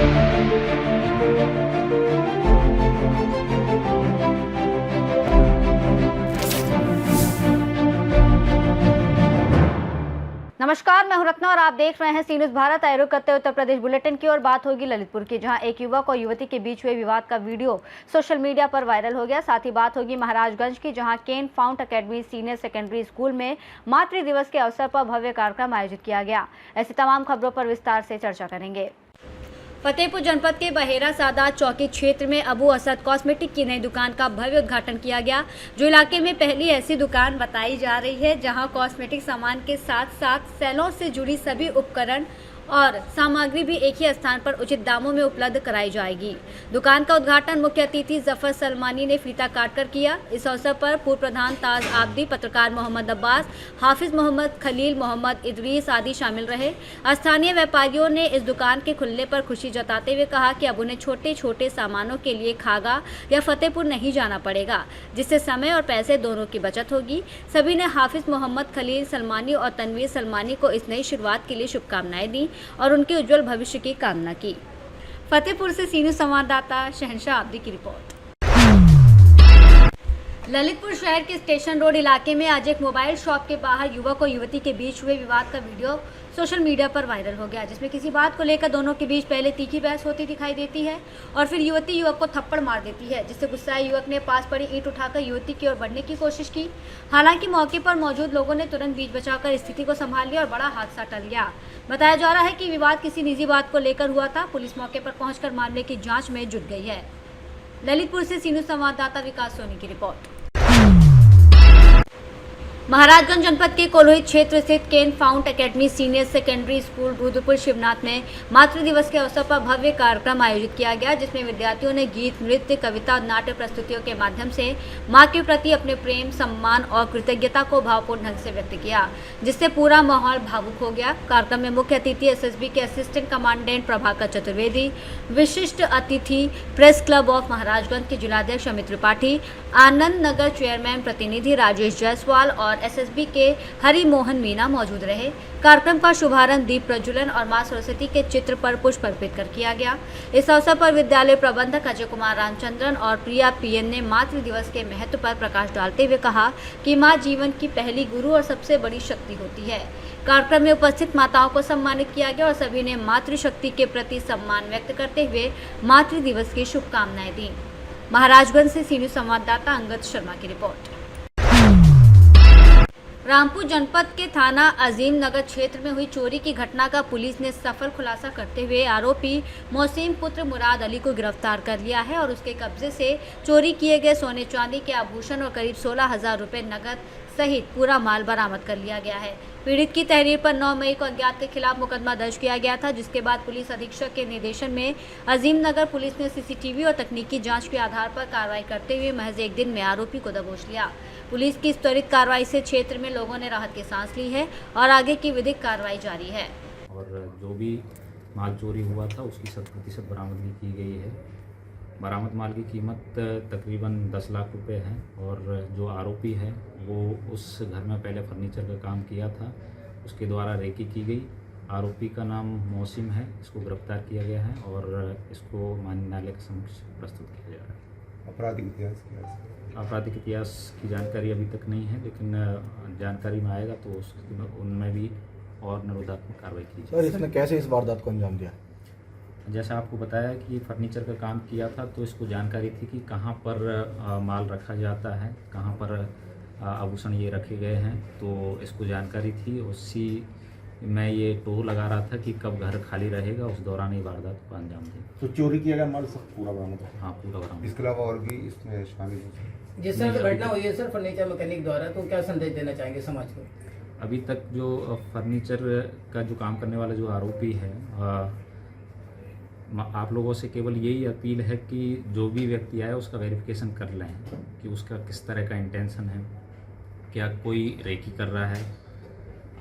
नमस्कार, मैं हूं रत्ना और आप देख रहे हैं सी न्यूज़ भारत। आए रुख करते उत्तर प्रदेश बुलेटिन की ओर। बात होगी ललितपुर की, जहां एक युवक और युवती के बीच हुए विवाद का वीडियो सोशल मीडिया पर वायरल हो गया। साथ ही बात होगी महाराजगंज की, जहां Ken Fount academy senior secondary school में मातृ दिवस के अवसर पर भव्य कार्यक्रम आयोजित किया गया। ऐसी तमाम खबरों पर विस्तार से चर्चा करेंगे। फतेहपुर जनपद के बहेरा सादात चौकी क्षेत्र में अबू असद कॉस्मेटिक की नई दुकान का भव्य उद्घाटन किया गया, जो इलाके में पहली ऐसी दुकान बताई जा रही है जहां कॉस्मेटिक सामान के साथ साथ सैलून से जुड़ी सभी उपकरण और सामग्री भी एक ही स्थान पर उचित दामों में उपलब्ध कराई जाएगी। दुकान का उद्घाटन मुख्य अतिथि जफर सलमानी ने फीता काटकर किया। इस अवसर पर पूर्व प्रधान ताज आब्दी, पत्रकार मोहम्मद अब्बास, हाफिज मोहम्मद खलील, मोहम्मद इदरीस आदि शामिल रहे। स्थानीय व्यापारियों ने इस दुकान के खुलने पर खुशी जताते हुए कहा कि अब उन्हें छोटे छोटे सामानों के लिए खागा या फतेहपुर नहीं जाना पड़ेगा, जिससे समय और पैसे दोनों की बचत होगी। सभी ने हाफिज मोहम्मद खलील सलमानी और तनवीर सलमानी को इस नई शुरुआत के लिए शुभकामनाएं दी और उनके उज्जवल भविष्य की कामना की। फतेहपुर से सी न्यूज़ संवाददाता शहनशाह आब्दी की रिपोर्ट। ललितपुर शहर के स्टेशन रोड इलाके में आज एक मोबाइल शॉप के बाहर युवक और युवती के बीच हुए विवाद का वीडियो सोशल मीडिया पर वायरल हो गया, जिसमें किसी बात को लेकर दोनों के बीच पहले तीखी बहस होती दिखाई देती है और फिर युवती युवक को थप्पड़ मार देती है, जिससे गुस्साए युवक ने पास पड़ी ईंट उठाकर युवती की ओर बढ़ने की कोशिश की। हालांकि मौके पर मौजूद लोगों ने तुरंत बीच बचाकर स्थिति को संभाल लिया और बड़ा हादसा टल गया। बताया जा रहा है कि विवाद किसी निजी बात को लेकर हुआ था। पुलिस मौके पर पहुंचकर मामले की जांच में जुट गई है। ललितपुर से सी न्यूज़ संवाददाता विकास सोनी की रिपोर्ट। महाराजगंज जनपद के कोलोही क्षेत्र स्थित Ken Fount academy senior secondary school Rudrapur Shivnath में मातृ दिवस के अवसर पर भव्य कार्यक्रम आयोजित किया गया, जिसमें विद्यार्थियों ने गीत, नृत्य, कविता और नाट्य प्रस्तुतियों के माध्यम से मां के प्रति अपने प्रेम, सम्मान और कृतज्ञता को भावपूर्ण ढंग से व्यक्त किया, जिससे पूरा माहौल भावुक हो गया। कार्यक्रम में मुख्य अतिथि एसएसबी के असिस्टेंट कमांडेंट प्रभाकर चतुर्वेदी, विशिष्ट अतिथि प्रेस क्लब ऑफ महाराजगंज के जिलाध्यक्ष अमित त्रिपाठी, आनंद नगर चेयरमैन प्रतिनिधि राजेश जायसवाल और एसएसबी के हरि मोहन मीना मौजूद रहे। कार्यक्रम का शुभारंभ दीप प्रज्वलन और मां सरस्वती के चित्र पर पुष्प अर्पित कर किया गया। इस अवसर पर विद्यालय प्रबंधक अजय कुमार रामचंद्रन और प्रिया पीएन ने मातृ दिवस के महत्व पर प्रकाश डालते हुए कहा कि मां जीवन की पहली गुरु और सबसे बड़ी शक्ति होती है। कार्यक्रम में उपस्थित माताओं को सम्मानित किया गया और सभी ने मातृशक्ति के प्रति सम्मान व्यक्त करते हुए मातृ दिवस की शुभकामनाएं दी। महाराजगंज से सी न्यूज़ संवाददाता अंगद शर्मा की रिपोर्ट। रामपुर जनपद के थाना अजीम नगर क्षेत्र में हुई चोरी की घटना का पुलिस ने सफल खुलासा करते हुए आरोपी मोहसिन पुत्र मुराद अली को गिरफ्तार कर लिया है और उसके कब्जे से चोरी किए गए सोने चांदी के आभूषण और करीब 16,000 रुपये नकद सहित पूरा माल बरामद कर लिया गया है। पीड़ित की तहरीर पर 9 मई को अज्ञात के खिलाफ मुकदमा दर्ज किया गया था, जिसके बाद पुलिस अधीक्षक के निर्देशन में अजीम नगर पुलिस ने सीसीटीवी और तकनीकी जांच के आधार पर कार्रवाई करते हुए महज एक दिन में आरोपी को दबोच लिया। पुलिस की इस त्वरित कार्रवाई से क्षेत्र में लोगों ने राहत की सांस ली है और आगे की विधिक कार्रवाई जारी है। और जो भी माल चोरी हुआ था उसकी 100% बरामदगी की गई है। बरामद माल की कीमत तकरीबन 10 लाख रुपए है और जो आरोपी है वो उस घर में पहले फर्नीचर का काम किया था, उसके द्वारा रेकी की गई। आरोपी का नाम मौसिम है, इसको गिरफ्तार किया गया है और इसको माननीय न्यायालय के समक्ष प्रस्तुत किया जा रहा है। आपराधिक इतिहास की जानकारी अभी तक नहीं है, लेकिन जानकारी में आएगा तो उनमें भी और निरोधात्मक कार्रवाई की जाएगी। सर, इसने कैसे इस वारदात को अंजाम दिया? जैसा आपको बताया कि फर्नीचर का काम किया था, तो इसको जानकारी थी कि कहाँ पर माल रखा जाता है, कहाँ पर आभूषण ये रखे गए हैं, तो इसको जानकारी थी। उसी मैं ये टोह लगा रहा था कि कब घर खाली रहेगा, उस दौरान ये वारदात को अंजाम दी। तो चोरी किया गया माल सब पूरा बरामद है? हाँ, पूरा बरामद। इसके अलावा और भी इसमें शामिल हो? जिस तरह से घटना हुई है सर फर्नीचर मैकेनिक द्वारा, तो क्या संदेश देना चाहेंगे समाज को? अभी तक जो फर्नीचर का जो काम करने वाला जो आरोपी है, आप लोगों से केवल यही अपील है कि जो भी व्यक्ति आए उसका वेरिफिकेशन कर लें कि उसका किस तरह का इंटेंशन है, क्या कोई रेकी कर रहा है।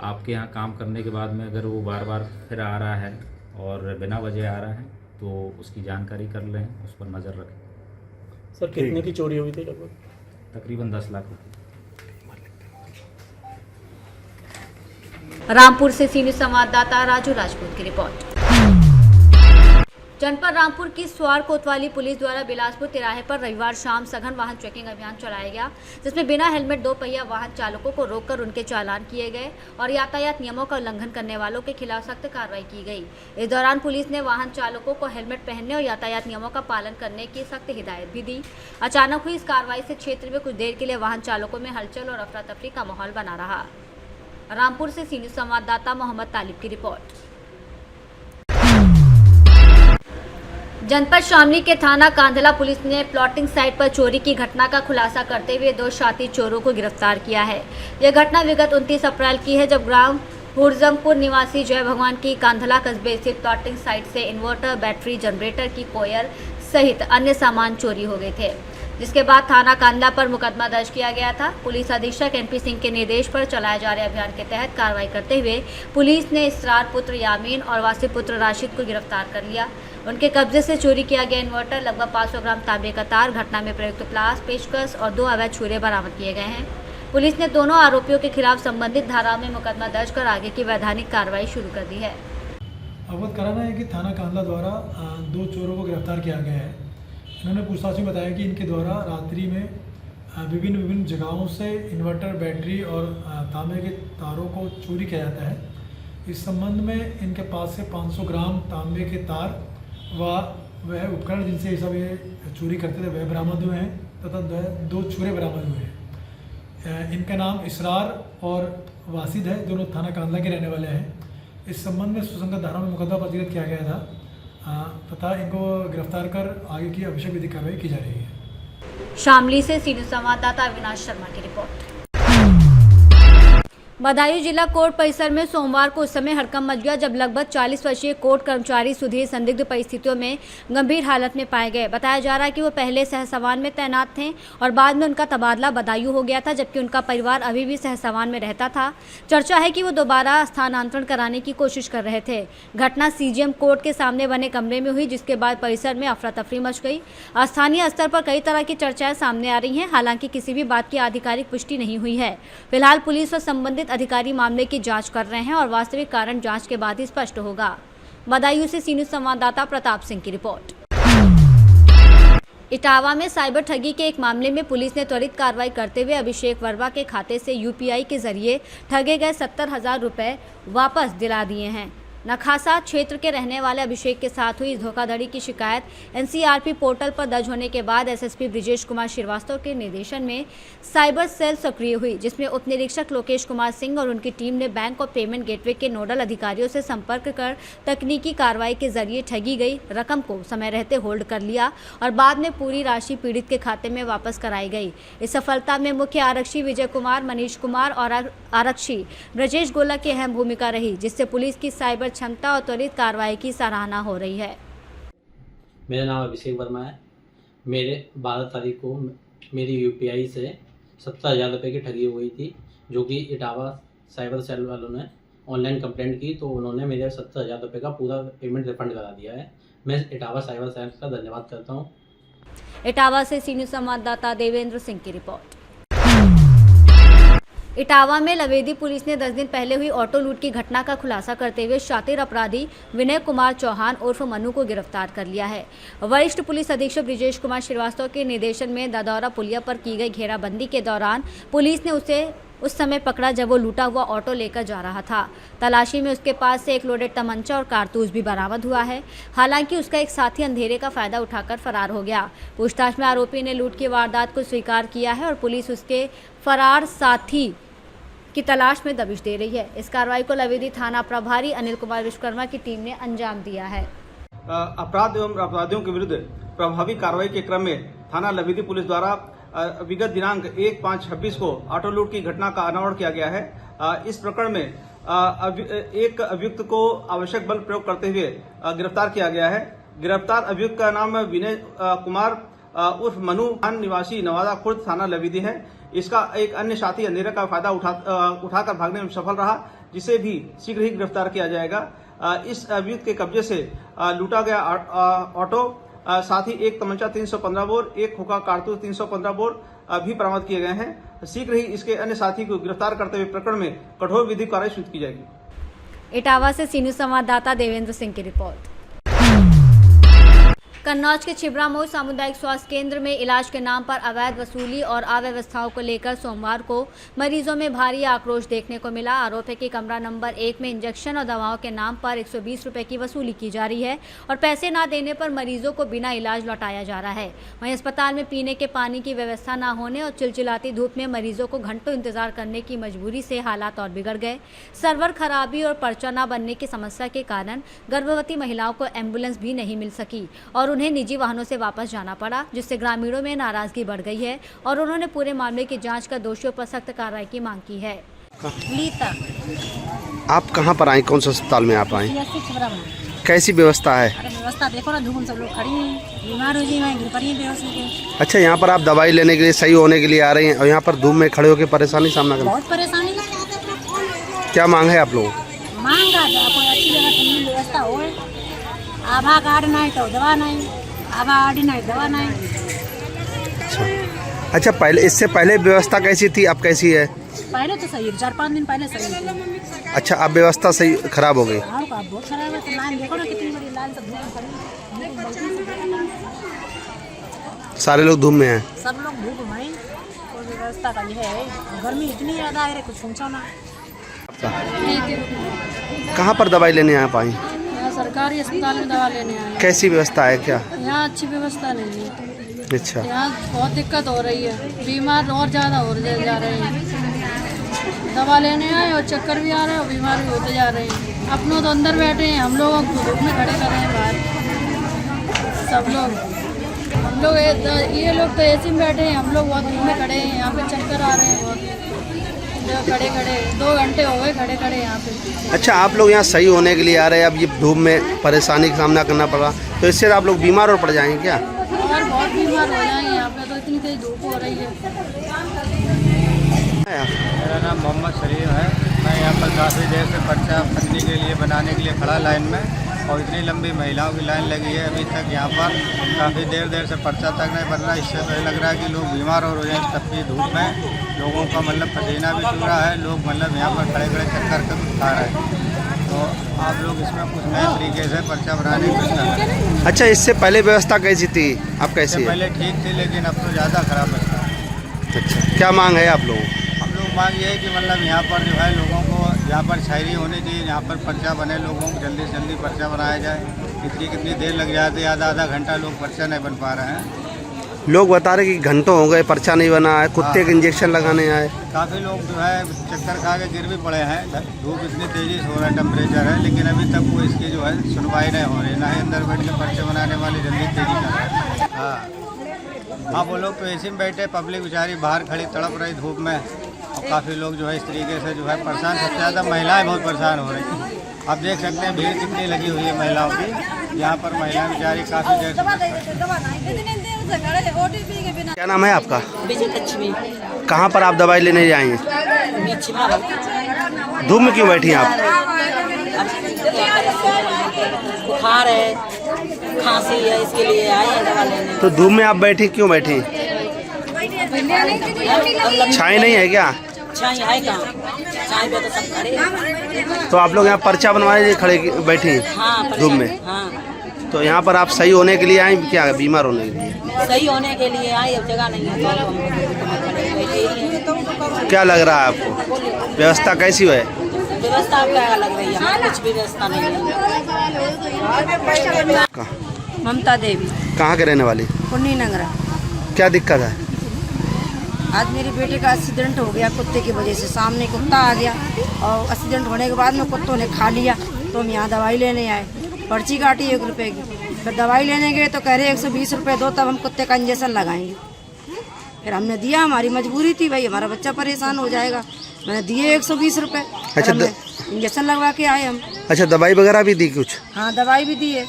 आपके यहाँ काम करने के बाद में अगर वो बार बार फिर आ रहा it और बिना वजह आ रहा है तो उसकी जानकारी कर लें, उस पर नज़र रखें। सर, कितने की चोरी हुई थी लगभग? तकरीबन 10 लाख रुपये। रामपुर से सी न्यूज़ संवाददाता राजू राजपूत की रिपोर्ट। जनपद रामपुर की स्वार कोतवाली पुलिस द्वारा बिलासपुर तिराहे पर रविवार शाम सघन वाहन चेकिंग अभियान चलाया गया, जिसमें बिना हेलमेट 2 पहिया वाहन चालकों को रोककर उनके चालान किए गए और यातायात नियमों का उल्लंघन करने वालों के खिलाफ सख्त कार्रवाई की गई। इस दौरान पुलिस ने वाहन चालकों को हेलमेट पहनने और यातायात नियमों का पालन करने की सख्त हिदायत भी दी। अचानक हुई इस कार्रवाई से क्षेत्र में कुछ देर के लिए वाहन चालकों में हलचल और अफरा तफरी का माहौल बना रहा। रामपुर से सीनियर संवाददाता मोहम्मद तालिब की रिपोर्ट। जनपद शामली के थाना कांधला पुलिस ने प्लॉटिंग साइट पर चोरी की घटना का खुलासा करते हुए 2 शातिर चोरों को गिरफ्तार किया है। यह घटना विगत 29 अप्रैल की है, जब ग्राम हुरजमपुर निवासी जय भगवान की कांधला कस्बे स्थित प्लॉटिंग साइट से इन्वर्टर, बैटरी, जनरेटर की कोयल सहित अन्य सामान चोरी हो गए थे, जिसके बाद थाना कांधला पर मुकदमा दर्ज किया गया था। पुलिस अधीक्षक एनपी सिंह के निर्देश पर चलाए जा रहे अभियान के तहत कार्रवाई करते हुए पुलिस ने इसरार पुत्र यामीन और वासी पुत्र राशिद को गिरफ्तार कर लिया। उनके कब्जे से चोरी किया गया इन्वर्टर, लगभग 500 ग्राम तांबे का तार, घटना में प्रयुक्त प्लास, पेचकस और 2 अवैध छुरे बरामद किए गए हैं। पुलिस ने दोनों आरोपियों के खिलाफ संबंधित धाराओं में मुकदमा दर्ज कर आगे की वैधानिक कार्रवाई शुरू कर दी है। अवगत कराना है कि थाना कांधला द्वारा 2 चोरों को गिरफ्तार किया गया है। इन्होंने पूछताछ में बताया कि इनके द्वारा रात्रि में विभिन्न जगहों से इन्वर्टर, बैटरी और तांबे के तारों को चोरी किया जाता है। इस संबंध में इनके पास से 500 ग्राम तांबे के तार व वह उपकरण जिनसे ये सब ये चोरी करते थे वह बरामद हुए हैं तथा 2 छुरे बरामद हुए हैं। इनका नाम इसरार और वासिद है, दोनों थाना कांधला के रहने वाले हैं। इस संबंध में सुसंगत धाराओं में मुकदमा पंजीकृत किया गया था तथा इनको गिरफ्तार कर आगे की आवश्यक विधिक कार्रवाई की जा रही है। शामली से सीनियर संवाददाता अविनाश शर्मा की रिपोर्ट। बदायूं जिला कोर्ट परिसर में सोमवार को उस समय हड़कंप मच गया जब लगभग 40 वर्षीय कोर्ट कर्मचारी सुधीर संदिग्ध परिस्थितियों में गंभीर हालत में पाए गए। बताया जा रहा है कि वो पहले सहसवान में तैनात थे और बाद में उनका तबादला बदायूं हो गया था, जबकि उनका परिवार अभी भी सहसवान में रहता था। चर्चा है कि वो दोबारा स्थानांतरण कराने की कोशिश कर रहे थे। घटना सीजीएम कोर्ट के सामने बने कमरे में हुई, जिसके बाद परिसर में अफरा तफरी मच गई। स्थानीय स्तर पर कई तरह की चर्चाएं सामने आ रही हैं, हालांकि किसी भी बात की आधिकारिक पुष्टि नहीं हुई है। फिलहाल पुलिस और संबंधित अधिकारी मामले की जांच कर रहे हैं और वास्तविक कारण जांच के बाद ही स्पष्ट होगा। बदायूं से सीनियर संवाददाता प्रताप सिंह की रिपोर्ट। इटावा में साइबर ठगी के एक मामले में पुलिस ने त्वरित कार्रवाई करते हुए अभिषेक वर्मा के खाते से यूपीआई के जरिए ठगे गए 70,000 रुपए वापस दिला दिए हैं। नखासा क्षेत्र के रहने वाले अभिषेक के साथ हुई इस धोखाधड़ी की शिकायत एनसीआरपी पोर्टल पर दर्ज होने के बाद एसएसपी ब्रिजेश कुमार श्रीवास्तव के निर्देशन में साइबर सेल सक्रिय हुई, जिसमें उप निरीक्षक लोकेश कुमार सिंह और उनकी टीम ने बैंक और पेमेंट गेटवे के नोडल अधिकारियों से संपर्क कर तकनीकी कार्रवाई के जरिए ठगी गई रकम को समय रहते होल्ड कर लिया और बाद में पूरी राशि पीड़ित के खाते में वापस कराई गई। इस सफलता में मुख्य आरक्षी विजय कुमार, मनीष कुमार और आरक्षी ब्रजेश गोला की अहम भूमिका रही, जिससे पुलिस की साइबर क्षमता और त्वरित कार्रवाई की सराहना हो रही है। मेरा नाम अभिषेक वर्मा है। मेरे 12 तारीख को मेरी यूपीआई से 70,000 रुपये की ठगी हुई थी, जो कि इटावा साइबर सेल वालों ने ऑनलाइन कंप्लेंट की तो उन्होंने मेरे 70,000 रुपये का पूरा पेमेंट रिफंड करा दिया है। मैं इटावा साइबर सेल का धन्यवाद करता हूँ। इटावा से सीनियर संवाददाता देवेंद्र सिंह की रिपोर्ट। इटावा में लवेदी पुलिस ने 10 दिन पहले हुई ऑटो लूट की घटना का खुलासा करते हुए शातिर अपराधी विनय कुमार चौहान उर्फ मनु को गिरफ्तार कर लिया है। वरिष्ठ पुलिस अधीक्षक ब्रिजेश कुमार श्रीवास्तव के निर्देशन में ददौरा पुलिया पर की गई घेराबंदी के दौरान पुलिस ने उसे उस समय पकड़ा जब वो लूटा हुआ ऑटो लेकर जा रहा था। तलाशी में उसके पास से एक लोडेड तमंचा और कारतूस भी बरामद हुआ है। हालांकि उसका एक साथी अंधेरे का फायदा उठाकर फरार हो गया। पूछताछ में आरोपी ने लूट की वारदात को स्वीकार किया है और पुलिस उसके फरार साथी की तलाश में दबिश दे रही है। इस कार्रवाई को लवेदी थाना प्रभारी अनिल कुमार विश्वकर्मा की टीम ने अंजाम दिया है। अपराध एवं अपराधियों के विरुद्ध प्रभावी कार्रवाई के क्रम में थाना लवेदी पुलिस द्वारा विगत दिनांक 1/5/26 को ऑटो लूट की घटना का अनावरण किया गया है। इस प्रकरण में एक अभियुक्त को आवश्यक बल प्रयोग करते हुए गिरफ्तार किया गया है। गिरफ्तार अभियुक्त का नाम विनय कुमार उर्फ मनु, निवासी नवादा खुर्द, थाना लवेदी है। इसका एक अन्य साथी अंधेरे का फायदा उठाकर भागने में सफल रहा, जिसे भी शीघ्र ही गिरफ्तार किया जाएगा। इस अभियुक्त के कब्जे से लूटा गया ऑटो, साथ ही एक तमंचा 315 बोर, एक खोखा कारतूस 315 बोर भी बरामद किए गए हैं। शीघ्र ही इसके अन्य साथी को गिरफ्तार करते हुए प्रकरण में कठोर विधिक कार्रवाई शुरू की जाएगी। इटावा से सीनियर संवाददाता देवेंद्र सिंह की रिपोर्ट। कन्नौज के छिबरामऊ सामुदायिक स्वास्थ्य केंद्र में इलाज के नाम पर अवैध वसूली और अव्यवस्थाओं को लेकर सोमवार को मरीजों में भारी आक्रोश देखने को मिला। आरोप है कि कमरा नंबर 1 में इंजेक्शन और दवाओं के नाम पर 120 रुपए की वसूली की जा रही है और पैसे ना देने पर मरीजों को बिना इलाज लौटाया जा रहा है। वहीं अस्पताल में पीने के पानी की व्यवस्था न होने और चिलचिलाती धूप में मरीजों को घंटों इंतजार करने की मजबूरी से हालात और बिगड़ गए। सर्वर खराबी और पर्चा न बनने की समस्या के कारण गर्भवती महिलाओं को एम्बुलेंस भी नहीं मिल सकी और उन्हें निजी वाहनों से वापस जाना पड़ा, जिससे ग्रामीणों में नाराजगी बढ़ गई है और उन्होंने पूरे मामले की जांच कर दोषियों पर सख्त कार्रवाई की मांग की है। लीता आप कहाँ पर आए, कौन से अस्पताल में आप आए? कैसी व्यवस्था है? अरे व्यवस्था देखो ना, धूप सब लोग खड़ी हैं, बीमार हो जाए, गिर पड़ी बेहोश होके। अच्छा, यहाँ पर आप दवाई लेने के लिए, सही होने के लिए आ रहे हैं और यहाँ पर धूप में खड़े होकर परेशानी सामना करना? बहुत परेशानी। क्या मांग है आप लोगों? मांग कोई अच्छी जगह की व्यवस्था हो। आभा कार्ड नहीं तो दवा नहीं, आभा कार्ड नहीं दवा नहीं। अच्छा, पहले इससे पहले व्यवस्था कैसी थी, अब कैसी है? पहले तो सही, 4-5 दिन पहले सही थी। अच्छा, अब व्यवस्था सही खराब हो गई? हाँ, बहुत खराब है। तो लाइन देखो ना कितनी बड़ी लाइन, सब धूप खड़ी। सारे लोग धूप में हैं? सब लोग धूप में, कोई व्यवस्था का ये है। गर्मी इतनी ज़्यादा है, कुछ पूछो ना। कहाँ पर दवाई लेने आप आई? यहाँ सरकारी अस्पताल में दवा लेने आए। कैसी व्यवस्था है क्या? यहाँ अच्छी व्यवस्था नहीं है। अच्छा, यहाँ बहुत दिक्कत हो रही है, बीमार और ज़्यादा हो जा रहे हैं। दवा लेने आए और चक्कर भी आ रहे हैं और बीमार भी होते जा रहे हैं। अपनों तो अंदर बैठे हैं, हम लोग धूप में खड़े कर रहे हैं बाहर। सब लोग, हम लोग ये लोग तो एसी में बैठे हैं, हम लोग बहुत धूप में खड़े हैं। यहाँ पे चक्कर आ रहे हैं बहुत, खड़े 2 घंटे हो गए खड़े यहाँ पे। अच्छा, आप लोग यहाँ सही होने के लिए आ रहे हैं, अब ये धूप में परेशानी का सामना करना पड़ा, तो इससे आप लोग बीमार और पड़ जाएंगे क्या? और बहुत बीमार हो जाएंगे, यहाँ पे तो इतनी तेज धूप हो रही है। मेरा नाम मोहम्मद शरीफ है। मैं यहाँ पर काफ़ी देर से पर्चा पत्नी के लिए बनाने के लिए खड़ा लाइन में, और इतनी लंबी महिलाओं की लाइन लगी है अभी तक। यहाँ पर काफ़ी देर से पर्चा तक नहीं बन रहा। इससे तो लग रहा है कि लोग बीमार हो रहे हैं तपती धूप में। लोगों का मतलब पसीना भी चूर रहा है, लोग मतलब यहाँ पर खड़े चक्कर खा रहे हैं। तो आप लोग इसमें कुछ नए तरीके से पर्चा बनाने की कोशिश करें। अच्छा, इससे पहले व्यवस्था कैसी थी, अब कैसी है? पहले ठीक थी, लेकिन अब तो ज़्यादा खराब है। अच्छा, क्या मांग है आप लोगों? हम लोग मांग ये है कि मतलब यहाँ पर जो है लोगों को यहाँ पर शायरी होनी चाहिए, यहाँ पर पर्चा बने, लोगों को जल्दी से जल्दी पर्चा बनाया जाए। कितनी देर लग जाती है, आधा घंटा लोग पर्चा नहीं बन पा रहे हैं। लोग बता रहे कि घंटों हो गए, पर्चा नहीं बना है, कुत्ते के इंजेक्शन लगाने आए। काफ़ी लोग जो है चक्कर खा के गिर भी पड़े हैं। धूप इतनी तेज़ी से हो रहा है, टेम्परेचर है, लेकिन अभी तक वो इसकी जो है सुनवाई नहीं हो रही, ना ही अंदर बैठ के पर्चे बनाने वाली जल्दी तेज़ी कर रहे हैं। हाँ, वो लोग तो एसी में बैठे, पब्लिक बेचारी बाहर खड़ी तड़प रही धूप में, और काफ़ी लोग जो है इस तरीके से जो है परेशान। सबसे ज़्यादा महिलाएं बहुत परेशान हो रही हैं। आप देख सकते हैं भीड़ कितनी लगी हुई है महिलाओं की। यहाँ पर महिलाएं बेचारी काफ़ी देर से। क्या नाम है आपका? विजयलक्ष्मी। कहाँ पर आप दवाई लेने जाएंगे? धूप में क्यों बैठी हैं आप? बुखार है, खांसी है, इसके लिए आए हैं दवा लेने। तो धूप में आप बैठी क्यों बैठी? छाई नहीं है क्या? छाई है कहाँ? छाई पे तो सब खड़े हैं। तो आप लोग यहाँ पर्चा बनवाने के लिए खड़े बैठी हैं? हाँ, धूप में। हाँ। तो यहाँ पर आप सही होने के लिए आए, क्या बीमार होने के लिए? सही होने के लिए आए, अब जगह नहीं है तो क्या लग रहा है आपको, व्यवस्था कैसी है? व्यवस्था क्या लग रही है? कुछ भी व्यवस्था नहीं है। ममता देवी। कहाँ के रहने वाली? पुन्नी नगरा। क्या दिक्कत है? आज मेरी बेटे का एक्सीडेंट हो गया कुत्ते की वजह से। सामने कुत्ता आ गया और एक्सीडेंट होने के बाद में कुत्तों ने खा लिया, तो हम यहाँ दवाई लेने आए। पर्ची काटी 1 रुपये की, फिर दवाई लेने गए तो कह रहे 120 रुपये दो, तब हम कुत्ते का इंजेक्शन लगाएंगे। फिर हमने दिया, हमारी मजबूरी थी भाई, हमारा बच्चा परेशान हो जाएगा। मैंने दिए 120 रुपये। अच्छा, इंजेक्शन लगवा के आए हम। अच्छा, दवाई वगैरह भी दी कुछ? हाँ, दवाई भी दी है।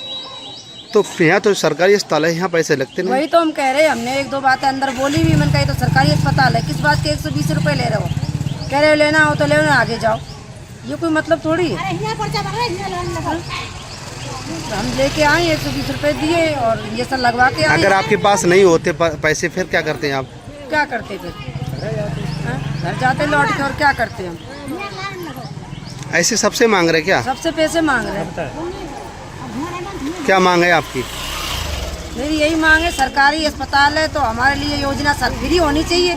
तो यहाँ तो सरकारी अस्पताल है, यहाँ पैसे लगते नहीं? वही तो हम कह रहे हैं, हमने 1-2 बातें अंदर बोली भी। मैंने कही तो सरकारी अस्पताल है, किस बात के 120 रुपये ले रहे हो? कह रहे लेना हो तो ले, आगे जाओ। ये कोई मतलब थोड़ी है। हम लेके आए, 120 रुपये दिए और इंजेक्शन लगवा के आए। अगर आपके पास नहीं होते पैसे, फिर क्या करते हैं आप? क्या करते फिर? घर जाते लौट के, और क्या करते हम? ऐसे सबसे मांग रहे क्या? सबसे पैसे मांग रहे हैं। क्या मांग है आपकी? मेरी यही मांग है, सरकारी अस्पताल है तो हमारे लिए योजना सर फ्री होनी चाहिए।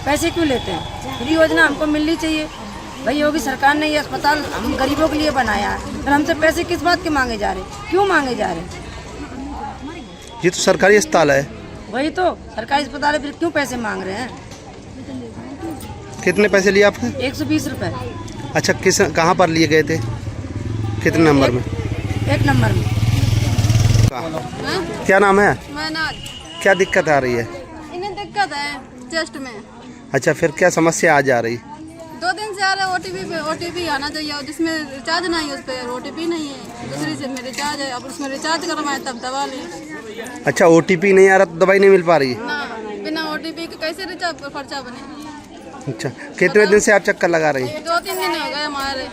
पैसे क्यों लेते हैं? फ्री योजना हमको मिलनी चाहिए। भाई योगी सरकार ने ये अस्पताल हम गरीबों के लिए बनाया है, फिर हमसे पैसे किस बात के मांगे जा रहे? क्यों मांगे जा रहे? ये तो सरकारी अस्पताल है। वही तो सरकारी अस्पताल है, फिर क्यों पैसे मांग रहे हैं? कितने पैसे लिए आपने? 120 रुपए। अच्छा, कहाँ पर लिए गए थे? कितने नंबर में? 1 नंबर में। क्या नाम है? मैनाज। क्या दिक्कत आ रही है? इन्हें दिक्कत है चेस्ट में। अच्छा, फिर क्या समस्या आ जा रही? 2 दिन से आ रहे ओटीपी आना चाहिए, जिसमें रिचार्ज नहीं है, उस पर ओटीपी नहीं है। दूसरी सिम में रिचार्ज है, अब उसमें रिचार्ज करवाएं तब दवा लें। अच्छा, ओटीपी नहीं आ रहा तो दवाई नहीं मिल पा रही? ना, बिना ओटीपी के कैसे रिचार्ज पर्चा बने? अच्छा, कितने दिन से आप चक्कर लगा रही? 2-3 दिन हो गए हमारे।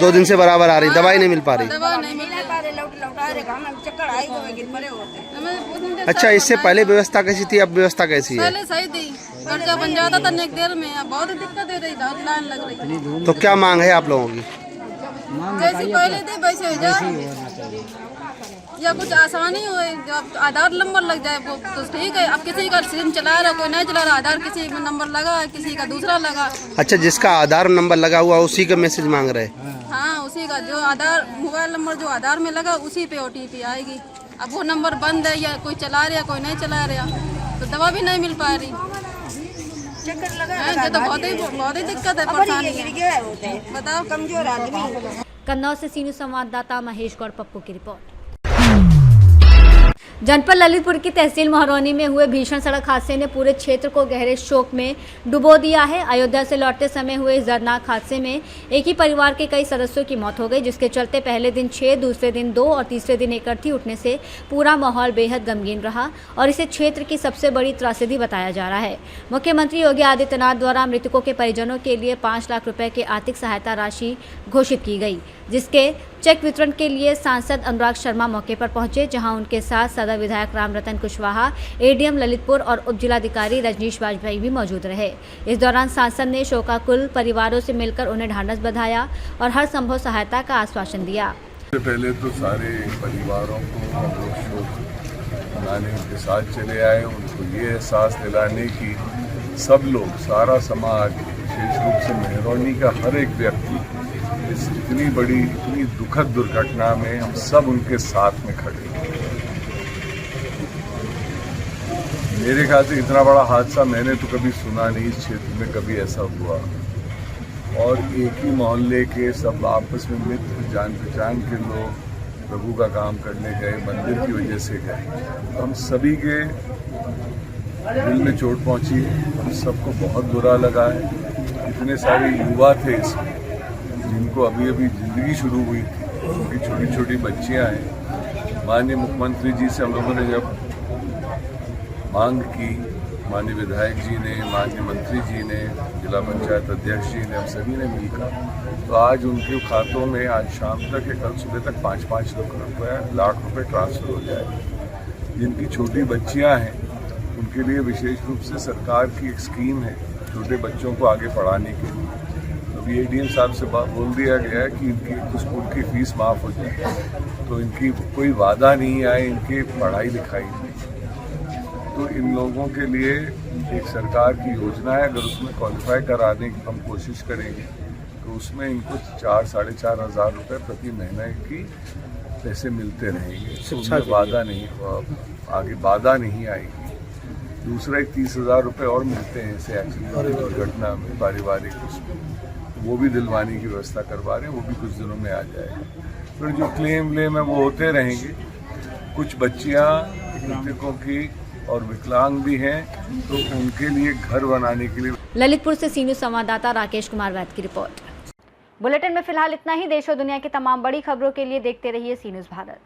2 दिन से बराबर आ रही, दवाई नहीं मिल पा रही? दवा नहीं मिल रही। अच्छा, इससे पहले व्यवस्था कैसी थी, अब व्यवस्था कैसी है? पहले सही थी, पर्चा बन जाता था एक देर में। अब बहुत दिक्कत है रही, लाइन लग रही। तो क्या मांग है आप लोगों की? जैसी पहले थी वैसे हो जाए, या कुछ आसानी हो। जब आधार नंबर लग जाए वो तो ठीक है। अब किसी का सिम चला रहा, कोई नहीं चला रहा, आधार किसी में नंबर लगा है, किसी का दूसरा लगा। अच्छा, जिसका आधार नंबर लगा हुआ उसी का मैसेज मांग रहे? हाँ, उसी का जो आधार मोबाइल नंबर जो आधार में लगा उसी पे ओटीपी आएगी। अब वो नंबर बंद है, या कोई चला रहा, कोई नहीं चला रहा, तो दवा भी नहीं मिल पा रही। ये तो बहुत ही दिक्कत है, परेशानी है। बताओ, कमजोर आदमी। कन्नौज से सीनू संवाददाता महेश गौड़ पप्पू की रिपोर्ट। जनपद ललितपुर की तहसील महरौनी में हुए भीषण सड़क हादसे ने पूरे क्षेत्र को गहरे शोक में डुबो दिया है। अयोध्या से लौटते समय हुए इस दर्दनाक हादसे में एक ही परिवार के कई सदस्यों की मौत हो गई, जिसके चलते पहले दिन 6, दूसरे दिन 2 और तीसरे दिन एक अर्थी उठने से पूरा माहौल बेहद गमगीन रहा और इसे क्षेत्र की सबसे बड़ी त्रासदी बताया जा रहा है। मुख्यमंत्री योगी आदित्यनाथ द्वारा मृतकों के परिजनों के लिए 5 लाख रुपए की आर्थिक सहायता राशि घोषित की गई, जिसके चेक वितरण के लिए सांसद अनुराग शर्मा मौके पर पहुंचे, जहां उनके साथ सदर विधायक राम रतन कुशवाहा, एडीएम ललितपुर और उप जिलाधिकारी रजनीश वाजपेयी भी मौजूद रहे। इस दौरान सांसद ने शोकाकुल परिवारों से मिलकर उन्हें ढांढस बंधाया और हर संभव सहायता का आश्वासन दिया। सबसे पहले तो सारे परिवारों को हम लोग शोक मनाने के साथ चले आए, उनको ये एहसास दिलाने की सब लोग, सारा समाज, विशेष रूप से महरौनी का हर एक व्यक्ति इस इतनी बड़ी, इतनी दुखद दुर्घटना में हम सब उनके साथ में खड़े हैं। मेरे ख्याल से इतना बड़ा हादसा मैंने तो कभी सुना नहीं, इस क्षेत्र में कभी ऐसा हुआ। और एक ही मोहल्ले के सब आपस में मित्र, जान पहचान के लोग प्रभु का काम करने गए, मंदिर की वजह से गए। तो हम सभी के दिल में चोट पहुंची, हम सबको बहुत बुरा लगा है। इतने सारे युवा थे इसमें जिनको अभी अभी जिंदगी शुरू हुई थी, उनकी छोटी छोटी बच्चियां हैं। माननीय मुख्यमंत्री जी से हम लोगों ने जब मांग की, माननीय विधायक जी ने, माननीय मंत्री जी ने, जिला पंचायत अध्यक्ष जी ने, हम सभी ने मिलकर, तो आज उनके खातों में आज शाम तक या कल सुबह तक 5-5 लाख रुपए ट्रांसफर हो जाए। जिनकी छोटी बच्चियां हैं उनके लिए विशेष रूप से सरकार की एक स्कीम है छोटे बच्चों को आगे पढ़ाने के लिए। अभी एडीएम साहब से बोल दिया गया है कि इनकी स्कूल की फीस माफ़ हो जाए, तो इनकी कोई वादा नहीं आए इनकी पढ़ाई लिखाई में। तो इन लोगों के लिए एक सरकार की योजना है, अगर उसमें क्वालिफाई कराने की हम कोशिश करेंगे तो उसमें इनको 4-4.5 हज़ार रुपये प्रति महीने की पैसे मिलते रहेंगे। शिक्षा वादा नहीं, आगे बाधा नहीं आएगी। दूसरा एक 30,000 रुपये और मिलते हैं ऐसे एक्सीडेंट दुर्घटना में, पारिवारिक उसमें, वो भी दिलवाने की व्यवस्था करवा रहे हैं, वो भी कुछ दिनों में आ जाएगा। फिर जो क्लेम व्लेम है वो होते रहेंगे। कुछ बच्चियाँ मृतकों की और विकलांग भी हैं, तो उनके लिए घर बनाने के लिए। ललितपुर से सीनू संवाददाता राकेश कुमार वैद की रिपोर्ट। बुलेटिन में फिलहाल इतना ही। देश और दुनिया की तमाम बड़ी खबरों के लिए देखते रहिए सी न्यूज़ भारत।